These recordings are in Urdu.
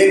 1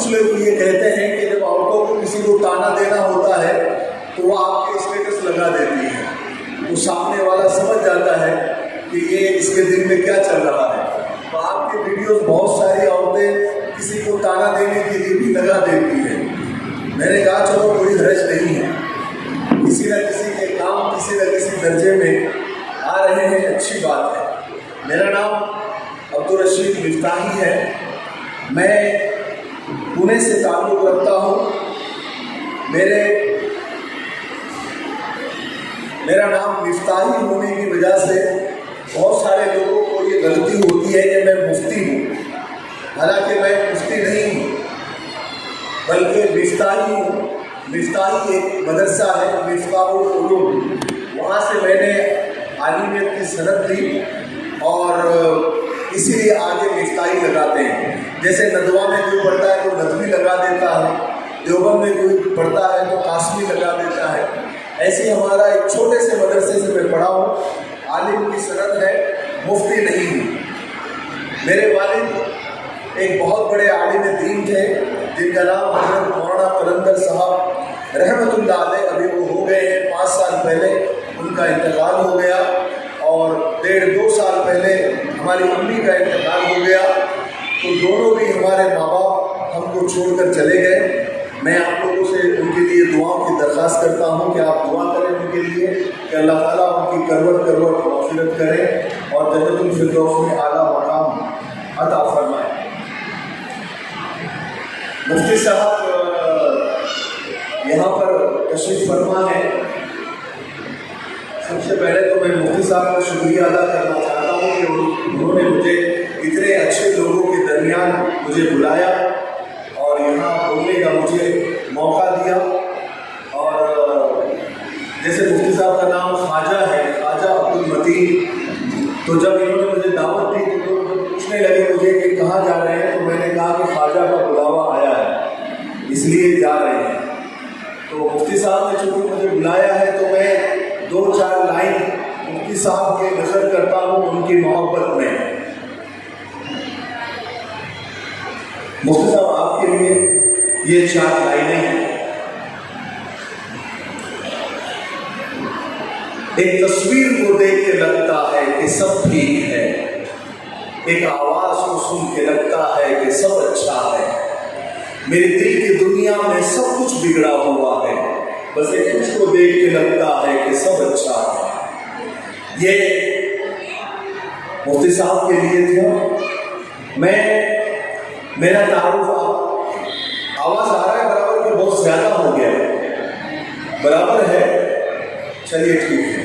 کچھ لوگ یہ کہتے ہیں کہ جب عورتوں کو کسی کو تانا دینا ہوتا ہے تو وہ آپ کے اسٹیٹس لگا دیتی ہے، وہ سامنے والا سمجھ جاتا ہے کہ یہ اس کے دل میں کیا چل رہا ہے۔ تو آپ کے ویڈیوز بہت ساری عورتیں کسی کو تانا دینے کے لیے بھی لگا دیتی ہیں۔ میں نے کہا چلو کوئی حرج نہیں ہے، کسی نہ کسی کے کام کسی نہ کسی درجے میں آ رہے ہیں، اچھی بات ہے۔ میرا نام عبدالرشید مفتاحی ہے، میں پونے سے تعلق رکھتا ہوں۔ میرا نام مفتاحی ہونے کی وجہ سے بہت سارے لوگوں کو یہ غلطی ہوتی ہے کہ میں مفتی ہوں، حالانکہ میں مفتی نہیں ہوں بلکہ مفتاحی ہوں۔ مفتاحی ایک مدرسہ ہے، مفتاح العلوم، وہاں سے میں نے عالمیت کی سند لی اور اسی لیے آگے مفتاحی لگاتے ہیں۔ جیسے ندوہ میں کوئی پڑھتا ہے تو ندوی لگا دیتا ہے، دیوبند میں کوئی پڑھتا ہے تو قاسمی لگا دیتا ہے، ایسے ہمارا ایک چھوٹے سے مدرسے سے میں پڑھا ہوں، عالم کی سند ہے، مفتی نہیں ہوں۔ میرے والد ایک بہت بڑے عالم دین تھے جن کا نام حضرت مولانا قلندر صاحب رحمۃ اللہ علیہ، ابھی وہ ہو گئے ہیں 5 سال پہلے ان کا انتقال ہو گیا، اور 1.5-2 سال پہلے ہماری امی کا انتقال ہو گیا۔ تو دونوں بھی ہمارے ماں باپ ہم کو چھوڑ کر چلے گئے۔ میں آپ لوگوں سے ان کے لیے دعاؤں کی درخواست کرتا ہوں کہ آپ دعا کریں ان کے لیے کہ اللہ تعالیٰ ان کی کروٹ مغفرت کرے اور جنت الفردوس میں اعلیٰ مقام عطا فرمائے۔ مفتی صاحب یہاں پر تشریف فرما ہے۔ سب سے پہلے تو میں مفتی صاحب کا شکریہ ادا کرنا چاہتا ہوں کہ انہوں نے مجھے اتنے اچھے لوگوں کے درمیان مجھے بلایا اور یہاں بولنے کا مجھے موقع دیا۔ اور جیسے مفتی صاحب کا نام خواجہ ہے، خواجہ عبدالمتین، تو جب انہوں نے مجھے دعوت دی تو پوچھنے لگے مجھے کہ کہاں جا رہے ہیں، تو میں نے کہا کہ خواجہ کا بلاوا آیا ہے اس لیے جا رہے ہیں۔ تو مفتی صاحب نے چونکہ مجھے بلایا ہے تو میں 2-4 لائن مفتی صاحب کے نظر کرتا ہوں ان کی محبت میں۔ مفتی صاحب آپ کے لیے یہ 4 لائنیں ہیں۔ ایک تصویر کو دیکھ کے لگتا ہے کہ سب ٹھیک ہے، ایک آواز کو سن کے لگتا ہے کہ سب اچھا ہے، میرے دل کی دنیا میں سب کچھ بگڑا ہوا ہے، بس ایک کچھ کو دیکھ کے لگتا ہے کہ سب اچھا ہے۔ یہ مفتی صاحب کے لیے تھا۔ میرا تعارف آواز آ رہا ہے برابر کہ بہت زیادہ ہو گیا برابر ہے، چلیے ٹھیک ہے۔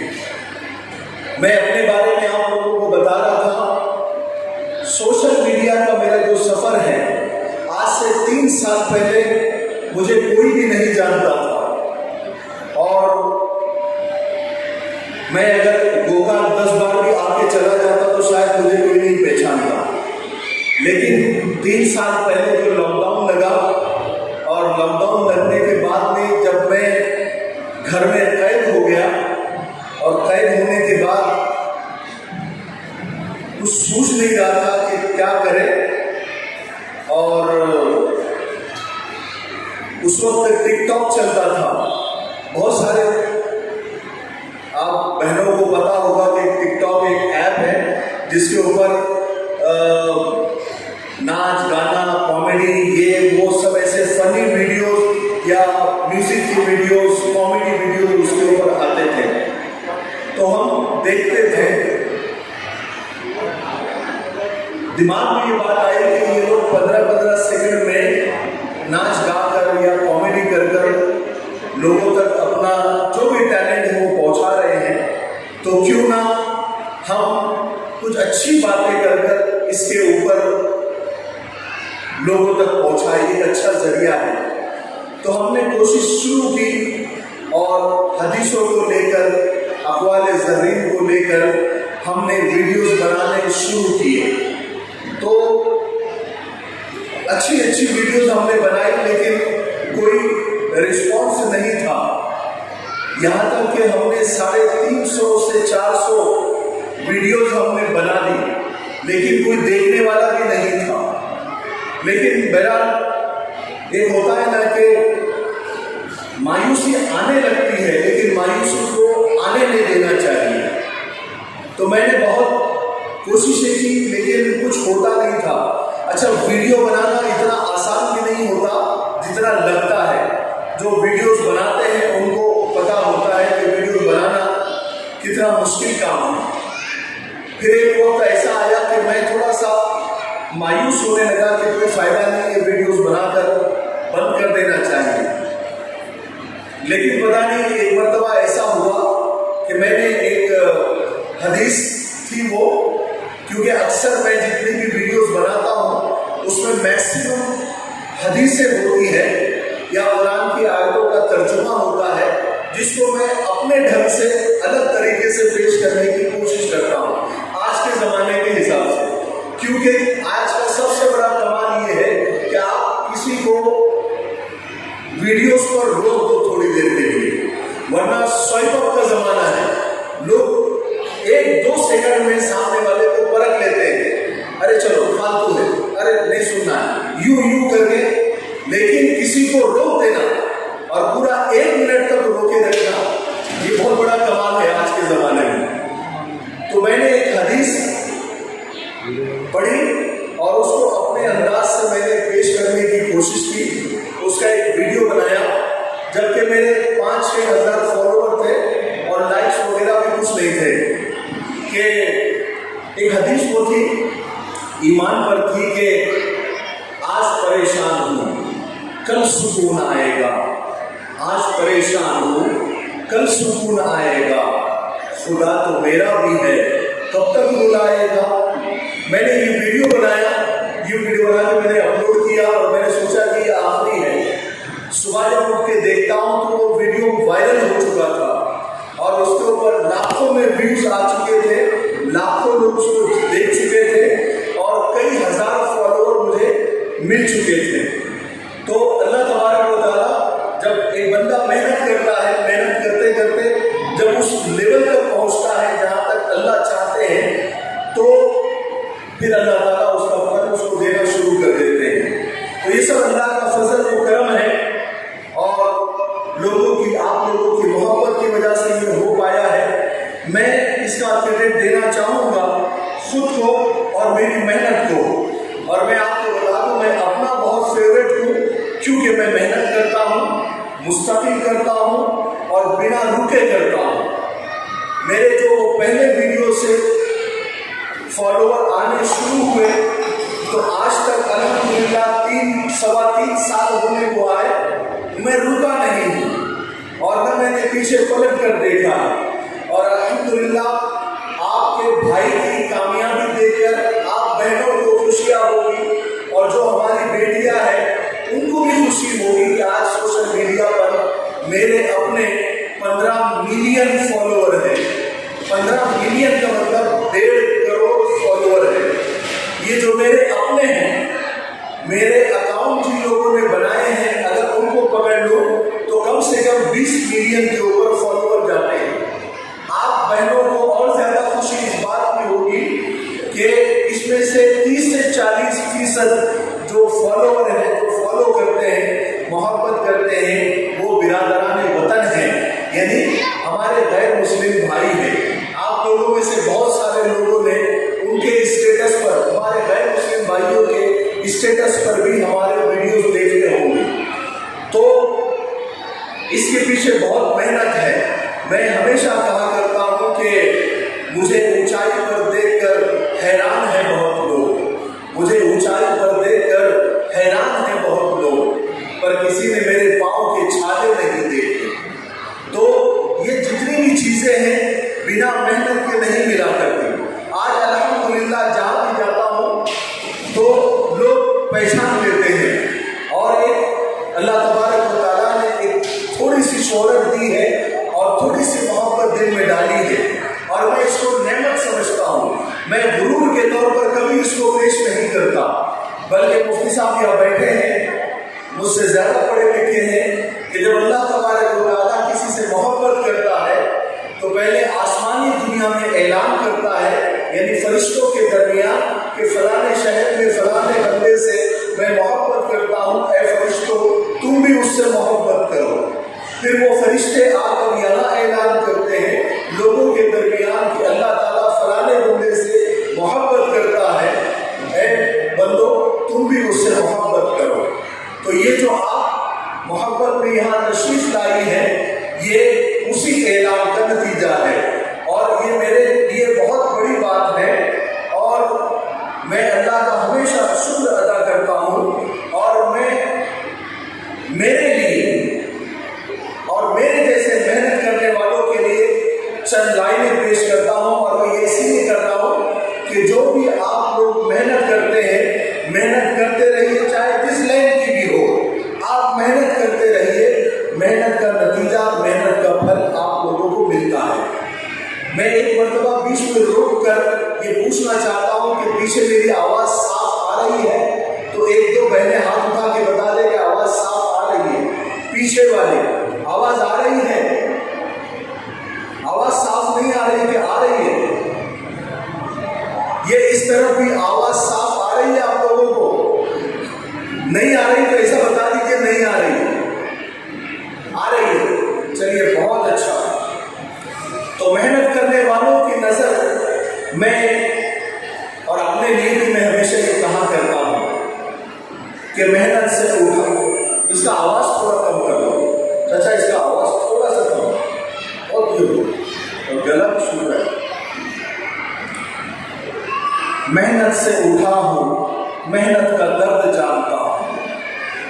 میں اپنے بارے میں آپ لوگوں کو بتا رہا تھا، سوشل میڈیا کا میرا جو سفر ہے، آج سے 3 سال پہلے مجھے کوئی بھی نہیں جانتا تھا، اور میں اگر گوگا 10 بار بھی آ کے چلا جاتا تو شاید مجھے کوئی نہیں پہچانتا۔ لیکن 3 سال پہلے جو لاک ڈاؤن لگا، اور لاک ڈاؤن لگنے کے بعد میں جب میں گھر میں قید ہو گیا، اور قید ہونے کے بعد کچھ سوچ نہیں رہا تھا کہ کیا کرے، اور اس وقت ٹک ٹاک چلتا تھا، بہت سارے آپ بہنوں کو پتا ہوگا کہ ٹک ٹاک ایک ایپ ہے جس کے اوپر ناچ گانا کامیڈی یہ وہ سب ایسے فنی ویڈیوز یا میوزک کی ویڈیوز کامیڈی ویڈیوز اس کے اوپر آتے تھے، تو ہم دیکھتے تھے۔ دماغ میں یہ بات آئی کہ یہ لوگ 15-15 سیکنڈ میں ناچ گا کر یا کامیڈی کر کر لوگوں تک اپنا جو بھی ٹیلنٹ ہے وہ پہنچا رہے ہیں، تو کیوں نہ ہم کچھ اچھی باتیں کر کر اس کے اوپر لوگوں تک پہنچائے، ایک اچھا ذریعہ ہے۔ تو ہم نے کوشش شروع کی اور حدیثوں کو لے کر، اقوال زرین کو لے کر ہم نے ویڈیوز بنانے شروع کیے۔ تو اچھی ویڈیوز ہم نے بنائی، لیکن کوئی رسپانس نہیں تھا، یہاں تک کہ ہم نے 350 سے 400 ویڈیوز ہم نے بنا دی، لیکن کوئی دیکھنے والا بھی نہیں تھا۔ لیکن بہرحال ایک ہوتا ہے نا کہ مایوسی آنے لگتی ہے لیکن مایوسی کو آنے نہیں دینا چاہیے. تو میں نے بہت کوششیں کی لیکن کچھ ہوتا نہیں تھا. اچھا ویڈیو بنانا اتنا آسان بھی نہیں ہوتا جتنا لگتا ہے. جو ویڈیوز بناتے ہیں ان کو پتہ ہوتا ہے کہ ویڈیوز بنانا کتنا مشکل کام ہے. پھر ایک وقت ایسا آیا کہ میں تھوڑا سا مایوس ہونے لگا کہ کوئی فائدہ نہیں ہے ویڈیوز بنا کر بند کر دینا چاہیے. لیکن پتہ نہیں ایک مرتبہ ایسا ہوا کہ میں نے ایک حدیث تھی وہ، کیونکہ اکثر میں جتنی بھی ویڈیوز بناتا ہوں اس میں میکسیمم حدیثیں ہوتی ہے یا قرآن کی آیتوں کا ترجمہ ہوتا ہے جس کو میں اپنے ڈھنگ سے الگ طریقے سے پیش کرنے کی کوشش کرتا ہوں آج کے زمانے کے حساب سے. کیونکہ آج کا سب سے بڑا کمال یہ ہے کہ آپ کسی کو ویڈیوز پر روک دو تھوڑی دیر کے لیے، ورنہ سوائپ اپ کا زمانہ ہے. لوگ 1-2 سیکنڈ میں سامنے والے کو پرکھ لیتے ہیں، ارے چلو فالتو ہے، ارے نہیں سننا ہے، یوں کر کے. لیکن کسی کو روک دینا اور پورا 1 منٹ تک روکے رکھنا یہ بہت بڑا کمال ہے آج کے زمانے میں. تو میں نے ایک حدیث پڑھی اور اس کو اپنے انداز سے میں نے پیش کرنے کی کوشش کی. اس کا ایک ویڈیو بنایا جبکہ میرے 5-6 ہزار فالوور تھے اور لائکس وغیرہ بھی کچھ نہیں تھے. کہ ایک حدیث وہ تھی ایمان پر تھی کہ آج پریشان ہوں کل سکون آئے گا، آج پریشان ہوں کل سکون آئے گا، خدا تو میرا بھی ہے کب تک رلائے گا. میں نے یہ ویڈیو بنایا، یہ ویڈیو بنا کے میں نے اپلوڈ کیا اور میں نے سوچا کہ یہ آخری ہے. صبح جب اٹھ کے دیکھتا ہوں تو وہ ویڈیو وائرل ہو چکا تھا اور اس کے اوپر لاکھوں میں ویوز آ چکے تھے، لاکھوں لوگ اس کو دیکھ چکے تھے اور کئی ہزار فالوور مجھے مل چکے تھے. تو اللہ تبارک و تعالیٰ جب ایک بندہ محنت کرتا ہے، محنت کرتے کرتے جب اس لیول تک پہنچتا ہے جہاں تک اللہ چاہتے ہیں تو پھر اللہ تعالیٰ اس کا پھل اس کو دینا شروع کر دیتے ہیں. تو یہ سب اللہ کا فضل و کرم ہے اور لوگوں کی، آپ لوگوں کی محبت کی وجہ سے یہ ہو پایا ہے. میں اس کا کریڈٹ دینا چاہوں گا خود کو اور میری محنت کو. اور میں آپ کو بتا دوں میں اپنا بہت فیوریٹ ہوں کیونکہ میں محنت کرتا ہوں، مستقل کرتا ہوں اور بنا رکے کرتا ہوں. میرے جو پہلے ویڈیو سے فالوور آنے شروع ہوئے تو آج تک الحمدللہ 3-3.25 سال ہونے کو آئے، میں رکا نہیں ہوں اور نہ میں نے پیچھے پلٹ کر دیکھا. اور الحمدللہ آپ کے بھائی کی کامیابی دیکھ کر آپ بہنوں کو خوشیاں ہوگی اور جو ہماری بیٹیاں ہیں ان کو بھی خوشی ہوگی کہ آج سوشل میڈیا پر میرے اپنے 15 ملین فالوور ہیں. 15 ملین کا مطلب 1.5 کروڑ فالوور ہے. یہ جو میرے اپنے ہیں، میرے اکاؤنٹ جن لوگوں نے بنائے ہیں اگر ان کو پکڑ لو تو کم سے کم 20 ملین کے اوپر فالوور جاتے ہیں. آپ بہنوں کو اور زیادہ خوشی اس بات میں ہوگی کہ اس میں سے 30 سے 40% جو فالوور ہیں، جو فالو کرتے ہیں، محبت کرتے ہیں، وہ برادران وطن ہیں، یعنی ہمارے غیر مسلم بھائی ہیں. آپ لوگوں میں سے بہت سارے لوگوں نے ان کے اسٹیٹس پر، ہمارے غیر مسلم بھائیوں کے اسٹیٹس پر بھی ہمارے ویڈیوز دیکھتے ہوں گے. تو اس کے پیچھے بہت محنت ہے. میں ہمیشہ کہا کرتا ہوں کہ مجھے اونچائی پر دیکھ کر حیران ہے بہت لوگ، مجھے اونچائی پر دیکھ کر حیران ہے بہت لوگ، پر کسی نے میرے پاؤں کے چھالے نہیں دیکھے. تو یہ جتنی بھی چیزیں ہیں بنا محنت کے نہیں ملا کرتی. آج الحمدللہ جہاں بھی جاتا ہوں تو لوگ پہچان لیتے ہیں اور ایک اللہ تبارک و تعالیٰ نے ایک تھوڑی سی شہرت دی ہے اور تھوڑی سی محبت دل میں ڈالی ہے اور میں اس کو نعمت سمجھتا ہوں. میں غرور کے طور پر کبھی اس کو پیش نہیں کرتا، بلکہ مفتی صاحب یہاں بیٹھے ہیں، مجھ سے زیادہ پڑھے لکھے ہیں کہ جب اللہ تبارک و تعالیٰ کسی سے محبت کرتا ہے تو پہلے آسمانی دنیا میں اعلان کرتا ہے، یعنی فرشتوں کے درمیان کہ فلاں شہر میں فلاں بندے سے میں محبت کرتا ہوں، اے فرشتوں فرشتے آ کر یہاں اعلان کرتے ہیں لوگوں کے درمیان کہ اللہ تعالیٰ فلانے بندے سے محبت کرتا ہے، اے بندو تم بھی اس سے محبت کرو۔ تو یہ جو آپ محبت میں یہاں تشریف لائی ہے، یہ اسی اعلان کا نتیجہ ہے، اور یہ میرے لیے بہت بڑی بات ہے، اور میں اللہ کا ہمیشہ شکر ادا کرتا ہوں، اور میں میرے لیے اور میرے جیسے محنت کرنے والوں کے لیے چند لائنیں پیش کرتا ہوں، اور میں یہ اسی لیے کر رہا ہوں کہ جو بھی آپ لوگ محنت کرتے ہیں، محنت کرتے رہیے، چاہے جس لائن کی بھی ہو، آپ محنت کرتے رہیے، محنت کا نتیجہ، محنت کا پھل آپ لوگوں کو ملتا ہے۔ میں ایک مرتبہ بیچ میں روک کر یہ پوچھنا چاہتا ہوں کہ پیچھے میری آواز صاف آ رہی ہے؟ تو ایک دو بہنیں ہاتھ اٹھا کے بتا دیں کہ آواز صاف آ رہی ہے۔ پیچھے والے آواز آ رہی ہے؟ آواز صاف نہیں آ رہی کہ آ رہی ہے؟ یہ اس طرف بھی آواز صاف آ رہی ہے آپ لوگوں کو؟ نہیں آ رہی تو ایسا بتا دیجیے نہیں آ رہی ہے۔ آ رہی ہے، چلیے بہت اچھا۔ تو محنت کرنے والوں کی نظر میں اور اپنے لیے بھی میں ہمیشہ یہ کہا کرتا ہوں کہ محنت سے اٹھا۔ اس کا آواز تھوڑا کم کر دو چچا، اس کا آواز تھوڑا سا کم، بہت اور غلط سن رہا ہے۔ محنت سے اٹھا ہوں، محنت کا درد جانتا ہوں،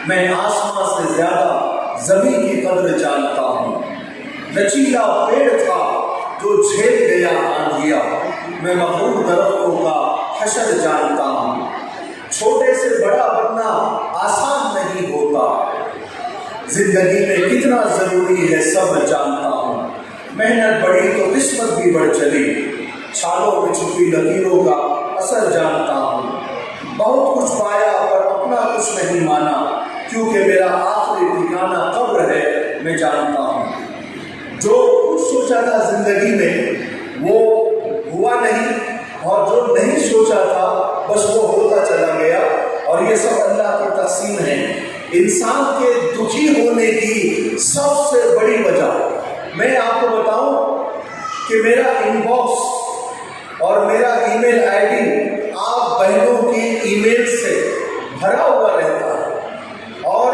میں آسمان سے زیادہ زمین کی قدر جانتا ہوں۔ لچیلا پیڑ تھا جو جھیل گیا آندھیا، میں مخلوق درختوں کا حشر جانتا ہوں۔ چھوٹے سے بڑا بننا آسان نہیں ہوتا، زندگی میں کتنا ضروری ہے سب جانتا ہوں۔ محنت بڑھی تو قسمت بھی بڑھ چلی، چھالوں میں چھپی لکیروں کا اثر جانتا ہوں۔ بہت کچھ پایا پر اپنا کچھ نہیں مانا، کیونکہ میرا آخری ٹھکانہ قبر ہے میں جانتا ہوں۔ جو کچھ سوچا تھا زندگی میں وہ ہوا نہیں، اور جو نہیں سوچا تھا بس وہ ہوتا چلا گیا، اور یہ سب اللہ کی تقسیم ہے۔ انسان کے دکھی ہونے کی سب سے بڑی وجہ میں آپ کو بتاؤں کہ میرا ان باکس اور میرا ای میل آئی ڈی آپ بہنوں کی ای میل سے بھرا ہوا رہتا ہے، اور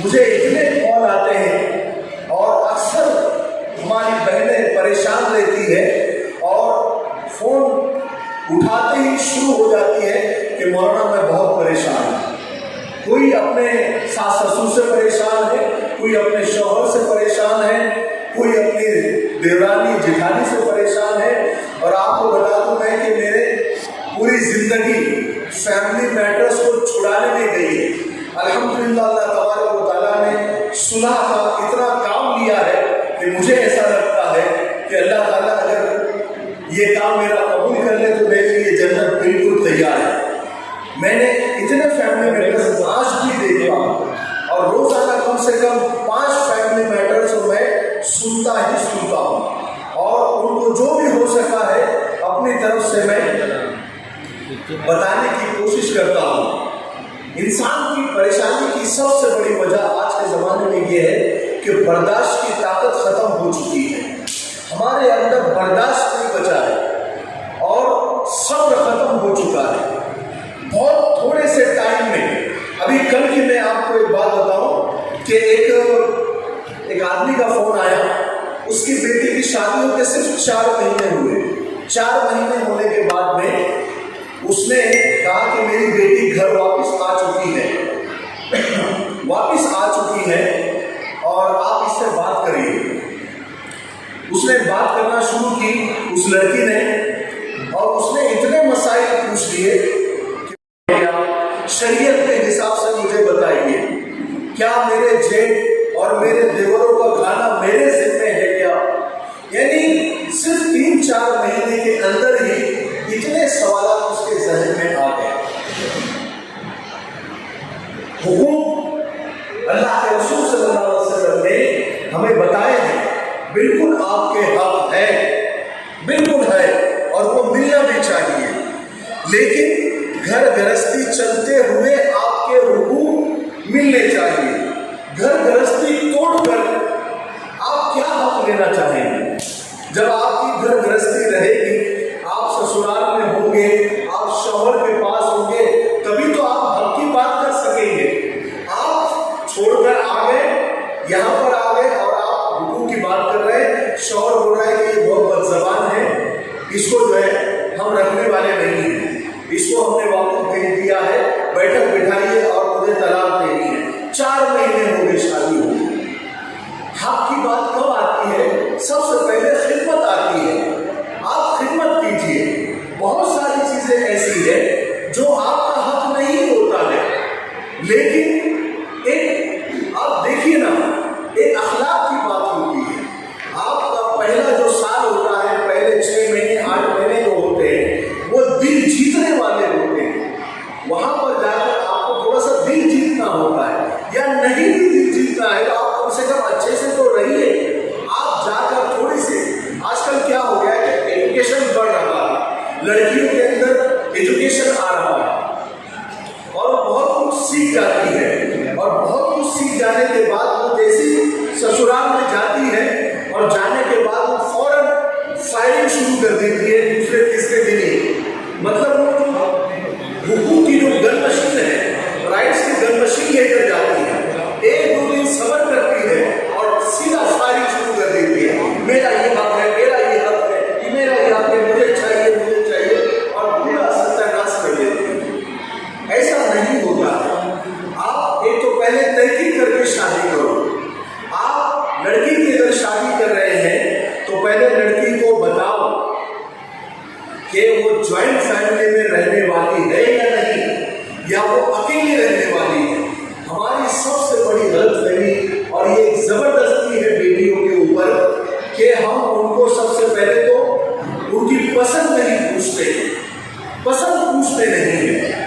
مجھے اتنے کال آتے ہیں، اور اکثر ہماری بہنیں پریشان رہتی ہے اور فون اٹھاتے ہی شروع ہو جاتی ہے کہ مولانا میں بہت پریشان ہوں۔ کوئی اپنے ساس سسر سے پریشان ہے، کوئی اپنے شوہر سے پریشان ہے، کوئی اپنی دیورانی جٹھانی سے پریشان ہے، اور آپ کو بتا دوں میں کہ میرے پوری زندگی فیملی میٹرز کو چھڑانے میں گئی ہے۔ الحمدللہ اللہ تبارک و تعالیٰ نے صلح کا اتنا کام لیا ہے کہ مجھے ایسا لگتا ہے کہ اللہ تعالیٰ اگر یہ کام میرا قبول کر لے تو میرے لیے جنت بالکل تیار ہے۔ میں نے اتنے فیملی میٹرز آج بھی دیکھا، اور روزانہ کم سے کم 5 فیملی میٹرز میں سنتا ہوں، اور ان کو جو بھی ہو سکا ہے اپنی طرف سے میں بتانے کی کوشش کرتا ہوں۔ انسان کی پریشانی کی سب سے بڑی وجہ آج کے زمانے میں یہ ہے کہ برداشت کی طاقت ختم ہو چکی ہے، ہمارے اندر برداشت نہیں بچا ہے، اور صبر ختم ہو چکا ہے۔ بہت تھوڑے سے ٹائم میں، ابھی کل کی میں آپ کو ایک بات بتاؤں کہ ایک آدمی کا فون آیا، اس کی بیٹی کی شادی ہوتے صرف 4 مہینے ہوئے۔ 4 مہینے ہونے کے بعد میں اس نے کہا کہ میری بیٹی گھر واپس آ چکی ہے اور آپ اس سے بات کریے۔ اس نے بات کرنا شروع کی اس لڑکی نے، اور اس نے اتنے مسائل پوچھ لیے کہ شریعت کے حساب سے مجھے بتائیے، کیا میرے جیٹ اور میرے دیوروں کا کھانا میرے ذمہ ہے کیا؟ یعنی صرف 3-4 مہینے کے اندر ہی اتنے سوالات اس کے ذہن میں آ گئے۔ حقوق اللہ کے رسول صلی اللہ علیہ وسلم نے ہمیں بتائے ہیں، بالکل آپ کے حق ہے، بالکل ہے، اور وہ ملنا بھی چاہیے، لیکن گھر گرہستی چلتے ہوئے آپ کے حقوق ملنے چاہیے۔ گھر گرہستی توڑ کر لیکن ایک آپ دیکھیے نا، ایک اخلاق کی بات ہوتی ہے. آپ کا پہلا جو سال ہوتا ہے، پہلے 6 مہینے 8 مہینے جو ہوتے ہیں وہ دل جیتنے والے ہوتے ہیں. وہاں پر جا کر آپ کو تھوڑا سا دل جیتنا ہوتا ہے، یا نہیں بھی دل جیتنا ہے تو آپ کم سے کم اچھے سے تو رہیے. آپ جا کر تھوڑی سی، آج کل کیا ہو گیا ہے کہ ایجوکیشن بڑھ رہا ہے، لڑکیوں کے اندر ایجوکیشن آ رہا ہے اور بہت کچھ سیکھ جاتی ہے، اور بہت کچھ سیکھ جانے کے بعد وہ جیسی سسرال میں جاتی ہے اور جانے کے بعد وہ فوراً فائرنگ شروع کر دیتی ہے دوسرے تیسرے دن ہی. مطلب وہ جو حقوق کی جو گن مشین ہے، رائٹس کی گن مشین لے کر جاتی ہے، 1-2 دن صبر کرتی ہے اور سیدھا فائرنگ شروع کر دیتی ہے. میرا یہ حق ہے، میرا یہ حق ہے، یہ میرا یہ حق ہے، مجھے چاہیے، مجھے چاہیے، اور پورا ستیہ کر دیتی ہے. ایسا نہیں ہوتا. آپ ایک تو پہلے تحقیق کر کے شادی کرو. آپ لڑکی کی اگر شادی کر رہے ہیں تو پہلے لڑکی کو بتاؤ کہ وہ جوائنٹ فیملی میں رہنے والی ہے یا نہیں، یا وہ اکیلی رہنے والی ہے. ہماری سب سے بڑی غلط فہمی اور یہ ایک زبردستی ہے بیٹیوں کے اوپر کہ ہم ان کو سب سے پہلے تو ان کی پسند نہیں پوچھتے، پسند پوچھتے نہیں ہیں.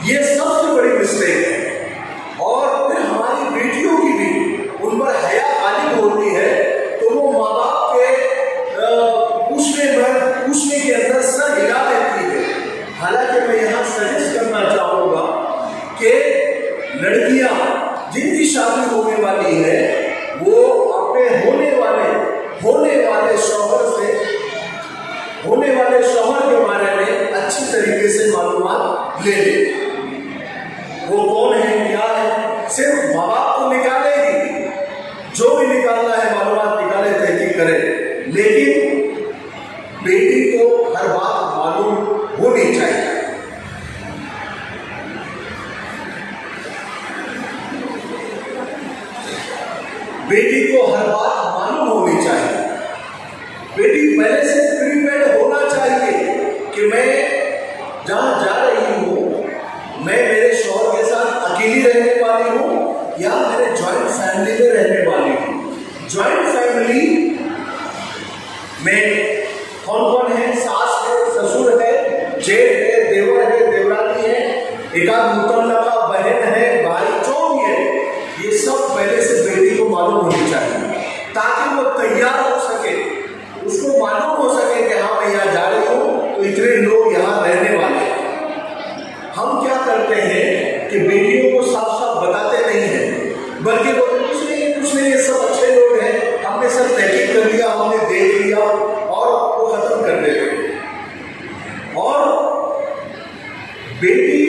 یہ سب سے بڑی مسٹیک ہے. اور پھر ہماری بیٹیوں کی بھی ان پر حیا غالب ہوتی ہے تو وہ ماں باپ کے پوچھنے کے اندر سر ہلا دیتی ہے. حالانکہ میں یہاں سجیسٹ کرنا چاہوں گا کہ لڑکیاں جن کی شادی ہونے والی ہے وہ اپنے ہونے والے شوہر کے بارے میں اچھی طریقے سے معلومات لے لے. وہ کون ہے، کیا ہے، صرف ماں باپ کو نکالے گی، جو بھی نکالنا ہے معلومات نکالے، تحقیق کرے، لیکن بیٹی کو ہر بات معلوم ہونی چاہیے. بیٹی کو ہر بات معلوم ہونی چاہیے. بیٹی پہلے سے پریپیئرڈ ہونا چاہیے کہ میں جہاں جا رہی ہوں میں میرے شوہر کے ساتھ اکیلی رہنے والی ہوں یا میرے جوائنٹ فیملی میں رہنے والی ہوں. جوائنٹ فیملی میں کون کون ہے؟ ساس ہے، سسر ہے، جیٹھ ہے، دیور ہے، دیورانی ہے، ایک آدھ مطلقہ بہن ہے، بھائی، جو بھی ہے، یہ سب پہلے سے بیٹی کو معلوم ہونی چاہیے تاکہ وہ تیار ہو سکے، اس کو معلوم ہو سکے کہ ہاں میں یہاں جا رہی ہوں تو اتنے لوگ یہاں رہنے والے ہیں. ہم کیا کرتے ہیں کہ بیٹیوں کو صاف صاف بتاتے نہیں ہیں، بلکہ وہ کچھ نہیں یہ سب اچھے لوگ ہیں، ہم نے سب تحقیق کر لیا، ہم نے دیکھ لیا اور وہ ختم کر دیتے ہیں. اور بیٹی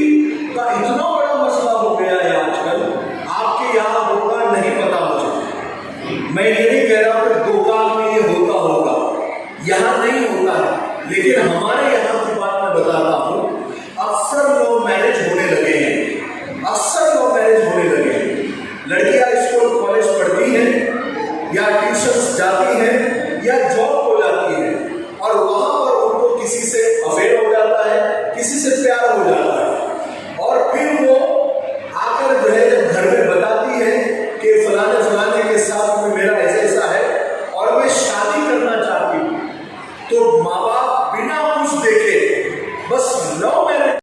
کا اتنا بڑا مسئلہ ہو گیا ہے آج کل، آپ کے یہاں ہوگا نہیں پتا مجھے، میں یہ نہیں کہہ رہا کہ دوکان میں یہ ہوگا، یہاں نہیں ہوتا ہے، لیکن ہمارے یہاں کی بات میں بتاتا ہوں. اکثر لوگ میرج ہونے لگے ہیں، لڑکیاں اسکول کالج پڑھتی ہیں یا ٹیوشنس جاتی ہیں یا جاب کو جاتی ہیں، اور وہاں پر ان کو کسی سے افیئر ہو جاتا ہے، کسی سے پیار ہو جاتا ہے، اور پھر وہ آ کر جو ہے جب گھر میں بتاتی ہے کہ فلانے کے ساتھ میں میرا ایسا ہے اور میں شادی کرنا چاہتی ہوں، تو ماں باپ بنا کچھ دیکھے بس لو میرج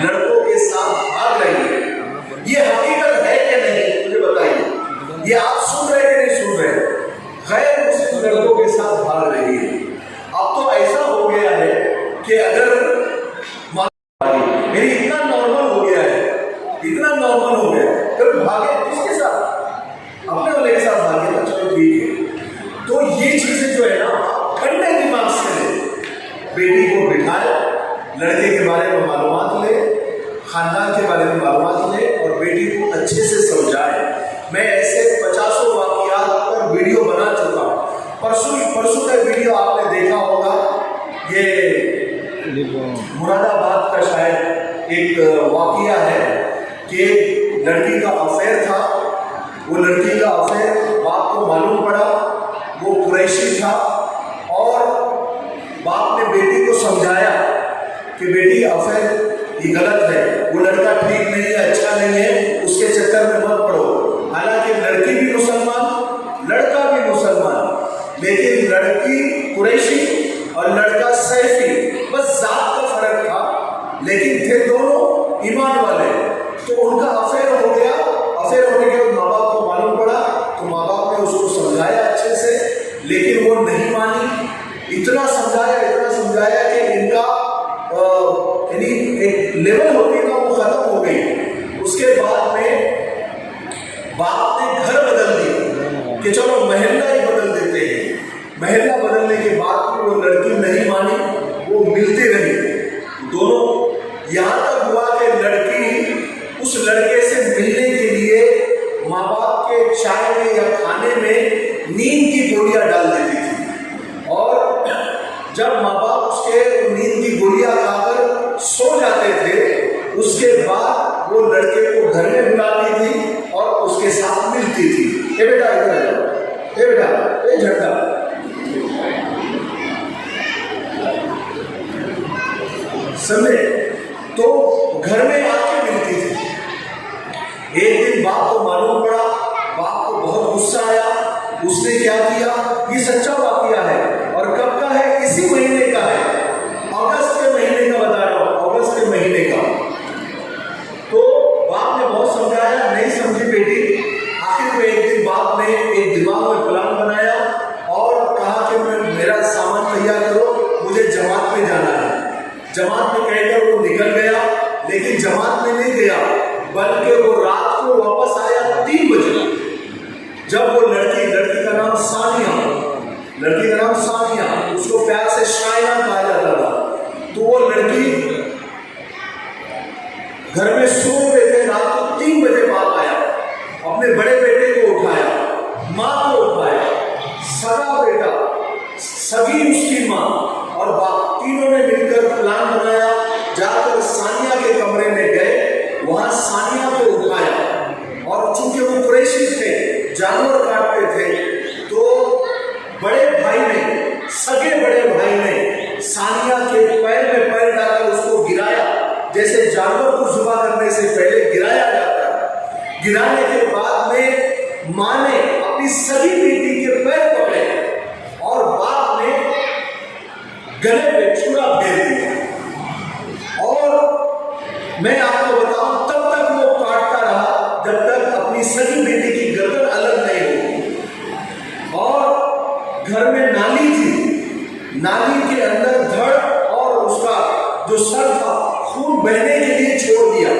لڑکوں کے ساتھ بھاگ رہی ہے. یہ حقیقت ہے کہ نہیں مجھے بتائیے، یہ آپ سن رہے کہ نہیں سن رہے؟ غیر مسلم لڑکوں کے ساتھ بھاگ رہی ہے. اب تو ایسا ہو گیا ہے کہ اگر میری اتنا نارمل ہو گیا پھر بھاگے کس کے ساتھ؟ اپنے والے کے ساتھ بھاگے نا، چلو ٹھیک ہے. تو یہ چیزیں جو ہے نا ٹھنڈے دماغ سے لے، بیٹی کو بٹھائے، لڑکے کے بارے میں معلومات لے، خاندان کے بارے میں معلومات لے اور بیٹی کو اچھے سے سمجھائے. میں ایسے 50 واقعات پر ویڈیو بنا چکا ہوں. پرسوں کا ویڈیو آپ نے دیکھا ہوگا، یہ مراد آباد کا شاید ایک واقعہ ہے کہ لڑکی کا افیئر تھا. وہ لڑکی کا افیئر باپ کو معلوم پڑا، وہ قریشی تھا، اور باپ نے بیٹی کو سمجھایا کہ بیٹی افیئر کہ غلط ہے، وہ لڑکا ٹھیک نہیں ہے، اچھا نہیں ہے، اس کے چکر میں مت پڑو۔ حالانکہ لڑکی بھی مسلمان، لڑکا بھی مسلمان، لیکن لڑکی قریشی اور لڑکا سیفی، بس ذات کا فرق تھا، لیکن تھے دونوں ایمان والے۔ تو ان کا افیئر ہو گیا، افیئر ہونے کے بعد ماں باپ کو معلوم پڑا، تو ماں باپ نے اس کو سمجھایا اچھے سے، لیکن وہ نہیں مانی۔ اتنا سمجھایا کہ ان کا یعنی ایک لیول ہوتی ہے وہ ختم ہو گئی۔ اس کے بعد میں باپ نے گھر بدل دی کہ چلو محلہ ہی بدل دیتے ہیں۔ محلہ بدلنے کے بعد بھی وہ لڑکی نہیں مانی، وہ ملتی رہی دونوں، یہاں تک ہوا کہ لڑکی اس لڑکے سے ملنے کے لیے ماں باپ کے چائے میں یا کھانے میں نیند کی گولیاں ڈال دیتی تھی، اور جب ماں باپ اس کے نیند کی گولیاں کھا کر سو جاتے تھے، اس کے بعد وہ لڑکے کو گھر میں بلاتی تھی اور اس کے ساتھ ملتی تھی۔ اے بیٹا ادھر آ جاؤ، اے بیٹا، اے جھنڈا، سمجھے؟ تو گھر میں آ کے ملتی تھی۔ ایک دن باپ کو معلوم پڑا، باپ کو بہت غصہ آیا، اس نے کیا کیا؟ یہ سچا واقعہ ہے، اور کب کا ہے؟ اسی مہینے کا ہے، اگست کے مہینے کا بتا رہا ہوں، اگست کے مہینے کا۔ تو باپ نے بہت سمجھایا، نہیں سمجھی بیٹی۔ آخر میں ایک دن باپ نے ایک دماغ میں پلان بنایا اور کہا کہ میرا سامان تیار کرو، مجھے جماعت میں جانا ہے۔ جماعت میں کہہ کر وہ نکل گیا، لیکن جماعت میں نہیں گیا، بلکہ وہ رات کو واپس آیا 3 بجے، جب وہ لڑکی کا نام ثانیہ، اس کو پیار سے شائنہ کہا جاتا تھا، تو وہ لڑکی گھر میں سو رہے تھے، رات کو 3 بجے باپ آیا، اپنے بڑے بیٹے کو اٹھایا، ماں کو اٹھایا، سگا بیٹا، سگی اس کی ماں اور باپ، تینوں نے مل کر پلان بنایا، جا کر ثانیہ کے کمرے میں گئے، وہاں ثانیہ کو اٹھایا، اور چونکہ وہ قریشی تھے، جانور کاٹتے تھے، تو بڑے بھائی نے، سگے بڑے بھائی نے ثانیہ کے پیر میں پیر ڈال کر اس کو گرایا، جیسے جانور کو ذبح کرنے سے پہلے گرایا جاتا ہے۔ گرانے کے بعد میں ماں نے اپنی سگی بیٹی کے پیر پکڑے اور باپ نے گلے پہ چھرا پھیر دیا، اور میں آپ کو بتاؤں تب تک وہ کاٹتا رہا جب تک اپنی سگی بیٹی کی گردن الگ نہیں ہوئی، اور گھر میں نالی تھی، نالی کے اندر دھڑ اور اس کا جو سر تھا خون بہنے کے لیے چھوڑ دیا،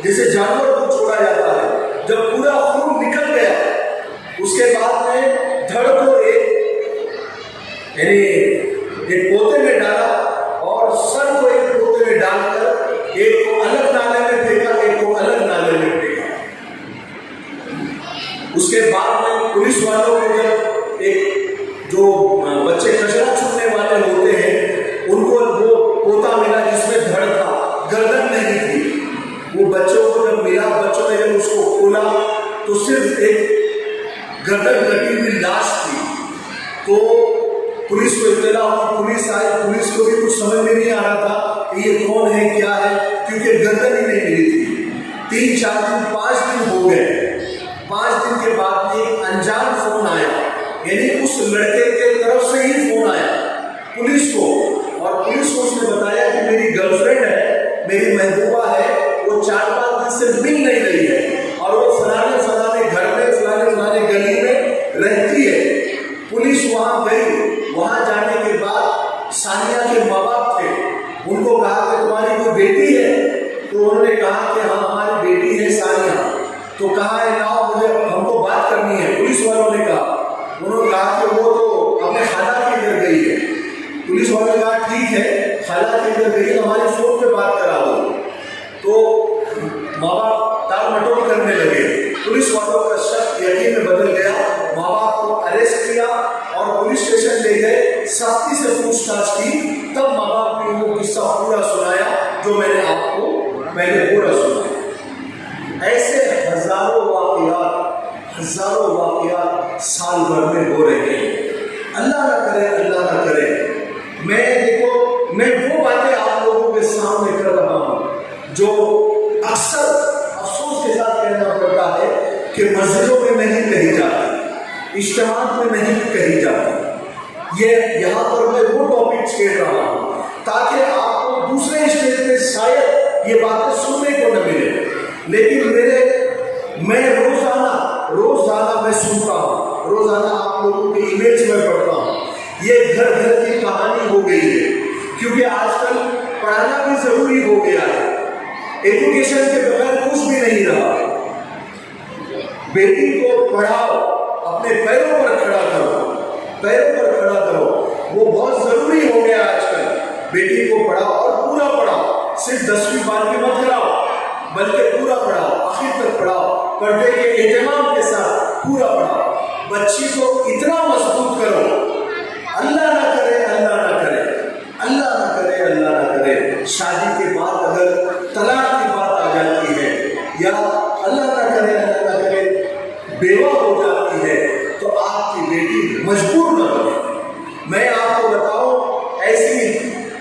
جیسے جانور کو چھوڑا جاتا ہے۔ جب پورا خون نکل گیا، اس کے بعد میں دھڑ کو ایک پوتے میں ڈالا اور سر کو ایک پوتے میں ڈال کر ایک کو الگ نالے میں پھینکا، ایک کو الگ نالے میں پھینکا۔ اس کے بعد میں پولیس والوں کو جب ایک جو بچے کچرا چھوڑنے والے ہوتے ہیں ان کو وہ پوتا ملا جس میں دھڑ تھا، گردن نہیں تھی، وہ بچوں کو جب ملا، بچوں نے جب اس کو کھولا تو صرف ایک گردن کٹی ہوئی لاش تھی۔ تو پولیس کو اطلاع ہوئی، پولیس آئی، پولیس کو بھی کچھ سمجھ میں نہیں آ رہا تھا کہ یہ کون ہے کیا ہے، کیونکہ گردن ہی نہیں ملی تھی۔ 3 4 دن 5 دن ہو گئے، 5 دن کے بعد ایک انجان فون آیا، یعنی اس لڑکے کے طرف سے ہی فون آیا پولیس کو، اور پولیس کو اس نے بتایا کہ میری گرل فرینڈ ہے، میری محبوبہ ہے، وہ 4 5 دن سے مل نہیں رہی ہے، اور وہ فلانے گھر میں فلانے گلی میں رہتی ہے۔ پولیس وہاں گئی، وہاں جانے کے بعد ثانیہ کے ماں باپ تھے، ان کو کہا کہ تمہاری کوئی بیٹی ہے؟ تو انہوں نے کہا کہ ہاں ہماری بیٹی ہے ثانیہ۔ تو کہا ہے لاؤ، ہم کو بات کرنی ہے۔ پولیس والوں نے کہا، انہوں نے کہا کہ وہ تو اپنے خالہ کے گھر گئی ہے۔ پولیس والوں نے کہا ٹھیک ہے، خالہ کے گھر گئی ہے، ہماری فون پہ بات کرا دو۔ تو ماں باپ ٹال مٹول کرنے لگے، پولیس والوں کا شک یقین میں بدل گیا، ماں باپ کو اریسٹ کیا اور پولیس اسٹیشن لے گئے، سختی سے پوچھ تاچھ کی، تب ماں باپ نے وہ قصہ پورا سنایا جو میں نے آپ کو پہلے پورا سنایا۔ ایسے ہزاروں واقعات سال بھر میں ہو رہے ہیں۔ اللہ نہ کرے میں وہ باتیں آپ لوگوں کے سامنے کر رہا ہوں جو اکثر افسوس کے ساتھ کہنا پڑتا ہے کہ مسجدوں میں نہیں کہی جاتی، اجتماعات میں نہیں کہی جاتی۔ یہاں پر میں وہ ٹاپک چھیڑ رہا ہوں تاکہ آپ کو دوسرے اسٹیج پہ شاید یہ باتیں سننے کو نہ ملے، لیکن میں روزانہ میں سنتا ہوں، روزانہ آپ لوگوں کے ای میلز میں پڑھتا ہوں۔ یہ گھر گھر کی کہانی ہو گئی ہے، کیونکہ آج کل پڑھانا بھی ضروری ہو گیا ہے، ایجوکیشن کے بغیر کچھ بھی نہیں رہا۔ بیٹی کو پڑھاؤ، اپنے پیروں پر کھڑا کرو، وہ بہت ضروری ہو گیا آج کل۔ بیٹی کو پڑھاؤ اور پورا پڑھاؤ، صرف 10ویں 12ویں مت کراؤ، بلکہ پورا پڑھاؤ، آخر تک پڑھاؤ، پردے کے اہتمام کے ساتھ پورا پڑھاؤ۔ بچی کو اتنا مضبوط کرو، اللہ نہ کرے شادی کے بعد اگر طلاق کی بات آ جاتی ہے، یا اللہ نہ کرے بیوہ ہو جاتی ہے، تو آپ کی بیٹی مجبور نہ بنے۔ میں آپ کو بتاؤں، ایسی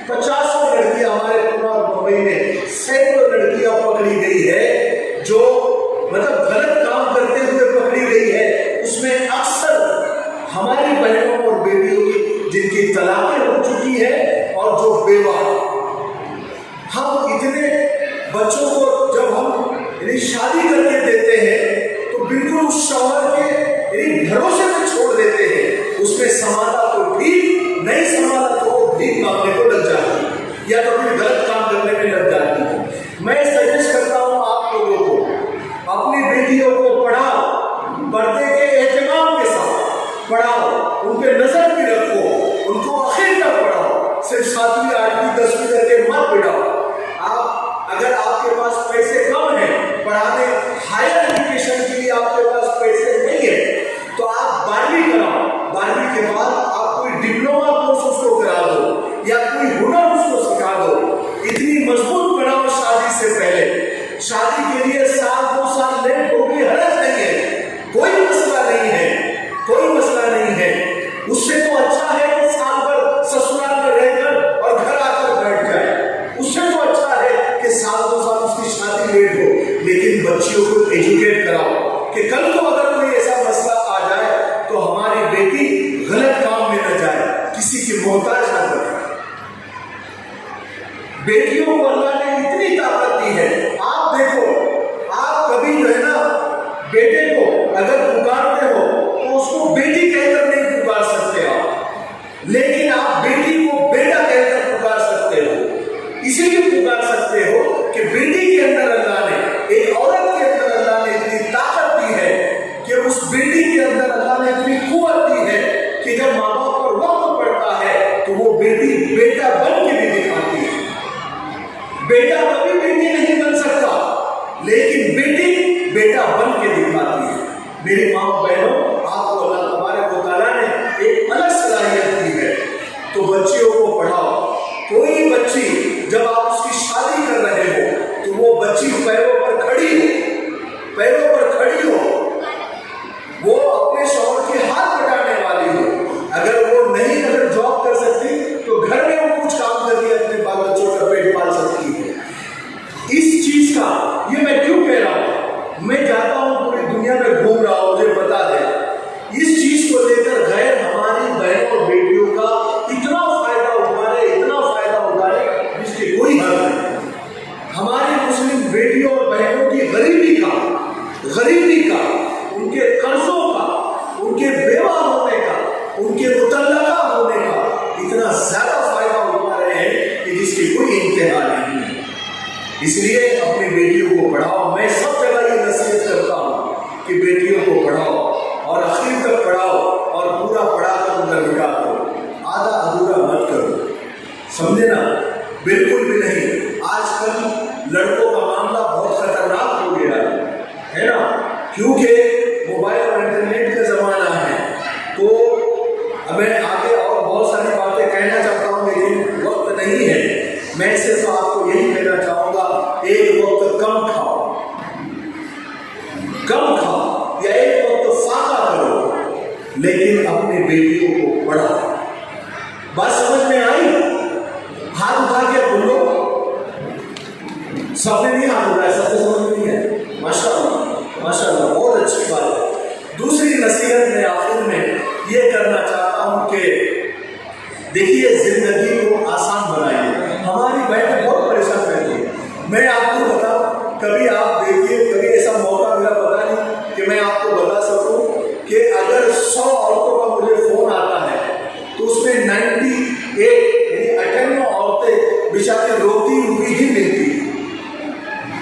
50 لڑکیاں ہمارے پورا ممبئی میں، سینکڑوں لڑکیاں پکڑی گئی ہے جو غلط کام کرتے ہوئے پکڑی گئی ہے۔ اس میں اکثر ہماری بہنوں اور بیٹیوں کی جن کی طلاقیں ہو چکی ہے اور جو بیوہ۔ ہم اتنے بچوں کو جب ہم شادی کر کے دیتے ہیں تو بالکل اس شوہر کے بھروسے میں چھوڑ دیتے ہیں، اس میں سنبھالا تو ٹھیک، نہیں سنبھالا تو وہ ٹھیک مانگنے کو لگ جاتی ہے، یا تو پھر غلط کام کرنے میں لگ جاتی ہے۔ میں سجیسٹ کرتا ہوں آپ لوگوں کو، اپنی بیٹیوں کو پڑھاؤ، پردے کے اہتمام کے ساتھ پڑھاؤ، ان پہ نظر بھی رکھو، ان کو آخر تک پڑھاؤ، صرف 7ویں 8ویں 10ویں کر کے مت بڑھاؤ۔ اگر آپ کے پاس پیسے کم ہیں پڑھانے، ہائر ایجوکیشن کے لیے آپ کے پاس پیسے نہیں ہیں، تو آپ 12ویں کراؤ، 12ویں کے بعد آپ کوئی ڈپلوما کورس اس کو کرا دو، یا کوئی ہنر اس کو سکھا دو، اتنی مضبوط بناؤ شادی سے پہلے۔ شادی کے لیے 1 2 سال لیٹ ہو بھی حرج نہیں ہے، کوئی مسئلہ نہیں ہے، اس سے تو اچھا ہے کہ سال بھر سسرال میں رہ کر اور گھر آ کر بیٹھ جائے، اس سے تو اچھا ہے کہ 1 2 سال اس کی شادی لیٹ ہو۔ لیکن بچیوں کو ایجوکیٹ کراؤ کہ کل کو اگر کوئی ایسا مسئلہ آ جائے تو ہماری بیٹی غلط کام میں نہ جائے، کسی کی محتاج نہ بنے۔ بیٹیوں کو اللہ نے اتنی طاقت دی ہے، آپ دیکھو، آپ کبھی جو ہے نا بیٹے کو اگر پکارتے ہو تو اس کو بیٹی کہہ کر نہیں پکار سکتے آپ، لیکن آپ بیٹی کو بیٹا کہہ کر پکار سکتے ہو، اسی لیے پکار سکتے ہو کہ بیٹی کے اندر اللہ نے، ایک عورت کے اندر اللہ نے اتنی طاقت دی ہے کہ اس بیٹی کے اندر اللہ نے اتنی قوت دی ہے کہ جب ماں باپ پر وقت پڑتا ہے تو وہ بیٹی بیٹا بن کے بھی دکھاتی ہے۔ بیٹا کبھی بیٹی نہیں بن سکتا، لیکن بیٹی بیٹا بن کے دکھاتی ہے۔ میری ماں بہنوں، آپ کو اللہ تبارک و تعالیٰ نے ایک الگ صلاحیت دی ہے، تو بچیوں کو پڑھاؤ۔ کوئی بچی جب آپ اس کی شادی کر رہے ہو تو وہ بچی پیروں پر کھڑی ہو، وہ اپنے شوہر کے ہاتھ بٹانے والی ہو، اگر جاب کر سکتی تو گھر میں وہ کچھ کام کر کے اپنے بال بچوں کا پیٹ پال سکتی ہے۔ اس چیز کا یہ میں کیوں کہہ رہا ہوں، میں جاتا ہوں پوری دنیا میں گھوم رہا ہوں، مجھے پتا ہے اس چیز کو لے کر غیر ہماری بہنوں اور بیٹیوں کا اتنا فائدہ اٹھا رہے جس کی کوئی حد نہیں۔ ہماری مسلم بیٹیوں اور بہنوں کی غریبی کا، ان کے قرضوں کا، ان کے بیوہ ہونے کا، ان کے مطلقہ ہونے کا اتنا زیادہ فائدہ اٹھا رہے ہیں کہ جس کی کوئی انتہا نہیں ہے۔ اس لیے اپنی بیٹیوں کو پڑھاؤ۔ میں سب جگہ یہ نصیحت کرتا ہوں کہ بیٹیوں کو پڑھاؤ اور آخر تک پڑھاؤ اور پورا پڑھا کر ان کا نکاح کرو، آدھا ادھورا مت کرو، سمجھے نا؟ بالکل بھی نہیں۔ آج کل لڑکوں کا معاملہ بہت خطرناک ہو گیا ہے نا، کیونکہ موبائل اور انٹرنیٹ کا زمانہ ہے، تو ہمیں آگے اور بہت ساری باتیں کہنا چاہتا ہوں لیکن وقت نہیں ہے۔ میں صرف آپ کو یہی کہنا چاہوں گا، ایک وقت کم کھاؤ یا ایک وقت فاقہ کرو، لیکن اپنی بیٹیوں کو پڑھاؤ۔ بات سمجھ میں آئی؟ ہاتھ اٹھا کے بولو، سب نے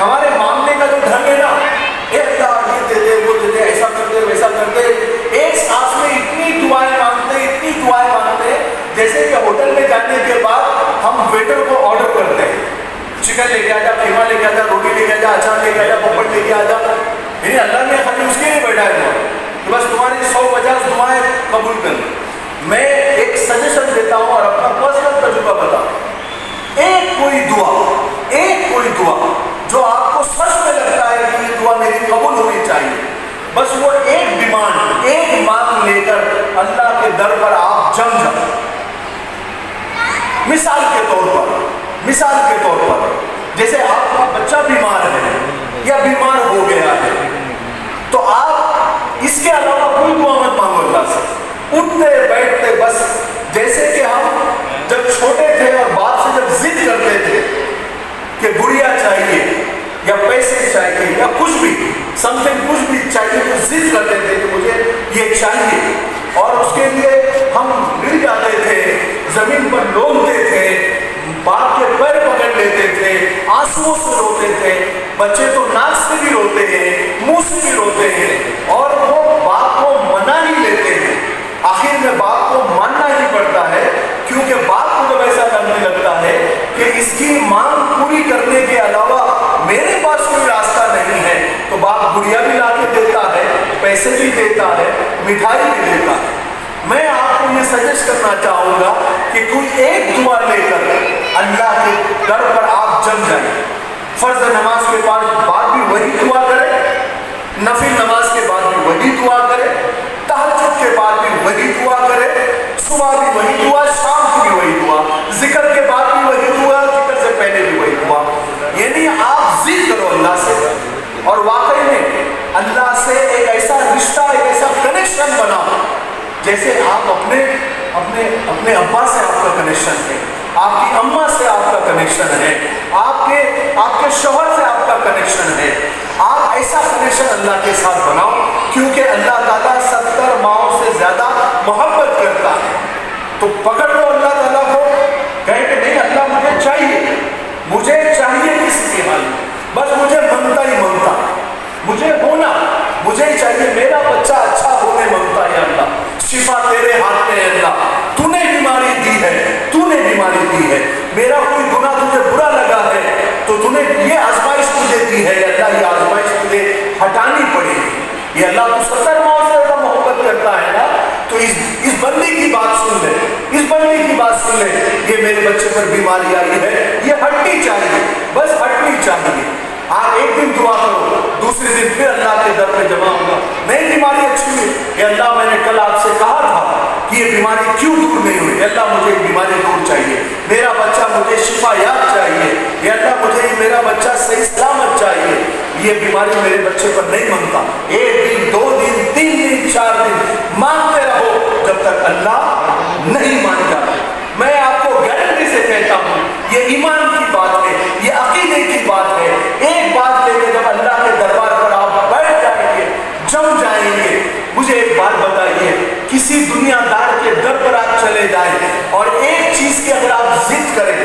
ہمارے معاملے کا جو ڈھنگ ہے نا، اللہ یہ دے دے وہ دے دے، ایسا کر دے ویسا کر دے، ایک سانس میں اتنی دعائیں مانگتے اتنی دعائیں مانگتے، جیسے کہ ہوٹل میں جانے کے بعد ہم ویٹر کو آرڈر کرتے ہیں، چکن لے کے آ جا، قیمہ لے کے آ جا، روٹی لے کے آ جا، اچار لے کے آ جا، پپڑ لے کے آ جا، یعنی اللہ نے خالی اس کے لیے بیٹھا ہے کہ بس تمہاری 150 دعائیں قبول کر لیں۔ میں ایک سجیشن دیتا ہوں اور اپنا پرسنل تجربہ بتاؤں، ایک کوئی دعا جو آپ کو سچ میں لگتا ہے کہ یہ دعا میری قبول ہونی چاہیے، بس وہ ایک ڈیمانڈ، ایک مانگ لے کر اللہ کے در پر آپ جم جائیں۔ مثال کے طور پر جیسے آپ کا بچہ بیمار ہے یا بیمار ہو گیا ہے، تو آپ اس کے علاوہ کوئی دعا مت مانگو اللہ سے، اٹھتے بیٹھتے بس جیسے کہ ہم جب چھوٹے تھے اور باپ سے جب ضد کرتے تھے کہ گڑیا چاہیے یا پیسے چاہیے یا کچھ بھی کچھ بھی چاہیے، تو ضد کرتے تھے کہ مجھے یہ چاہیے، اور اس کے لیے ہم گر جاتے تھے، زمین پر ڈولتے تھے، باپ کے پیر پکڑ لیتے تھے، آنسوؤں سے روتے تھے۔ بچے تو ناک سے بھی روتے ہیں، منہ سے بھی روتے ہیں، اور وہ باپ کو منا ہی لیتے ہیں۔ آخر میں باپ کو ماننا ہی پڑتا ہے، کیونکہ باپ کو جب ایسا کرنے لگتا ہے کہ اس کی مانگ پوری کرنے کے علاوہ میرے پاس کوئی راستہ نہیں ہے، تو باپ گڑیا بھی لا کے دیتا ہے، پیسے بھی دیتا ہے، مٹھائی بھی دیتا ہے۔ میں آپ کو یہ سجیسٹ کرنا چاہوں گا کہ کوئی ایک دعا لے کر اللہ کے در پر آپ جم جائیں۔ فرض نماز کے بعد بھی وہی دعا کرے، نفل نماز کے بعد بھی وہی دعا کرے، تہجد کے بعد بھی وہی دعا کرے، صبح بھی وہی دعا، شام کو بھی وہی دعا، ذکر کے بعد بھی وہی دعا، ذکر سے پہلے بھی وہی دعا۔ یعنی آپ ضد کرو اللہ سے، اور واقعی میں اللہ سے ایک ایسا رشتہ، ایک ایسا کنیکشن بناؤ جیسے آپ اپنے ابا سے آپ کا کنیکشن ہے، آپ کی اماں سے آپ کا کنیکشن ہے، آپ کے شوہر سے آپ کا کنیکشن ہے۔ آپ ایسا کنیکشن اللہ کے ساتھ بناؤ، کیونکہ اللہ تعالیٰ 70 ماؤں سے زیادہ محبت کرتا ہے۔ تو پکڑ لو اللہ تعالیٰ کو، کہیں کہ نہیں اللہ مجھے چاہیے کسی کے حال میں، بس مجھے منگتا ہی منگتا، مجھے ہی چاہیے، میرا بچہ اچھا ہونے منگتا ہے اللہ، شفا تیرے ہاتھ میں ہے اللہ، تو نے بیماری دی ہے، میرا کوئی گناہ تجھے برا لگا ہے تو تو نے یہ آزمائش مجھے دی ہے اللہ، یہ آزمائش تجھے ہٹانی پڑے گی۔ یہ اللہ تو 70 ماؤں سے زیادہ محبت کرتا ہے نا، تو اس بندی کی بات سن لے، یہ میرے بچے پر بیماری آئی ہے، یہ ہٹنی چاہیے، بس ہٹنی چاہیے۔ آپ ایک دن دعا کرو، دوسرے دن پھر اللہ کے در پہ جمع ہوگا، نہیں بیماری اچھی ہوئی، کہ اللہ میں نے کل آپ سے کہا تھا کہ یہ بیماری کیوں دور نہیں ہوئی، اللہ مجھے یہ بیماری دور چاہیے، میرا بچہ مجھے شفا یاب چاہیے، یہ اللہ مجھے میرا بچہ صحیح سلامت چاہیے، یہ بیماری میرے بچے پر نہیں مانگتا۔ 1 دن 2 دن 3 دن 4 دن مانگتے رہو جب تک اللہ نہیں مان جاتا۔ میں آپ کو گارنٹی سے کہتا ہوں، یہ ایمان کی بات ہے، یہ عقیدے کی بات ہے۔ ایک بات لے کے جب اللہ کے دربار پر آپ بیٹھ جائیں گے، جم جائیں گے، مجھے ایک بات بتائیے، کسی دنیا دار کے در پر آپ چلے جائیں اور ایک چیز کی اگر آپ ضد کریں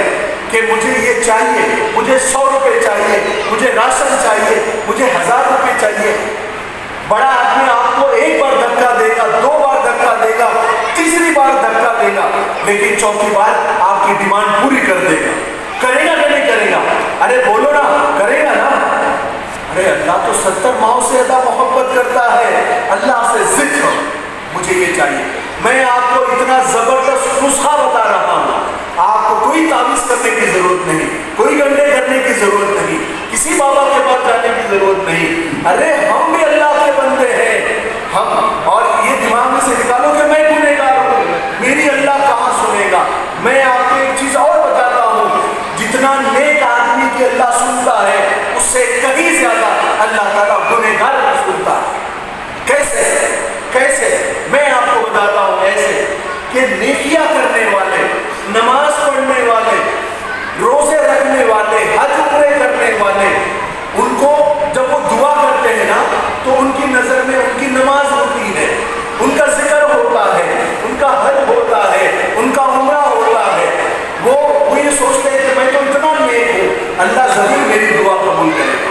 کہ مجھے یہ چاہیے، مجھے 100 روپے چاہیے، مجھے راشن چاہیے، مجھے 1000 روپے چاہیے، بڑا آدمی آپ کو 1 بار دھکا دے گا، 2 بار دھکا دے گا، تیسری بار دھکا دے گا، لیکن چوتھی بار آپ کی ڈیمانڈ پوری کر دے گا۔ کرے گا کہ نہیں کرے گا؟ ارے بولو نا، کرے گا نا؟ ارے اللہ تو 70 ماؤں سے زیادہ محبت کرتا ہے، اللہ سے ضد کرو مجھے یہ چاہیے۔ میں آپ کو اتنا زبردست نسخہ بتا رہا ہوں، آپ کو کوئی تعویذ کرنے کی ضرورت نہیں، کوئی گنڈے کرنے کی ضرورت نہیں، کسی بابا کے پاس جانے کی ضرورت نہیں۔ ارے ہم بھی اللہ کے بندے ہیں، اور یہ دماغ میں سے نکالو کہ میں گنہگار ہوں، میری اللہ کہاں سنے گا۔ میں آپ کو ایک چیز اور بتاتا ہوں، جتنا نیک آدمی کی اللہ سنتا ہے اس سے کہیں زیادہ اللہ تعالیٰ گنہگار کو سنتا ہے۔ کیسے؟ میں آپ کو بتاتا ہوں ایسے کہ نیکیاں کرنے والے، نماز پڑھنے والے، روزے رکھنے والے، حج عمرے کرنے والے، ان کو جب وہ دعا کرتے ہیں نا تو ان کی نظر میں ان کی نماز ہوتی ہے، ان کا ذکر ہوتا ہے، ان کا حج ہوتا ہے، ان کا عمرہ ہوتا ہے۔ وہ یہ سوچتے ہیں کہ میں تو اتنا نیک ہوں، اللہ ضرور میری دعا قبول کرے گا۔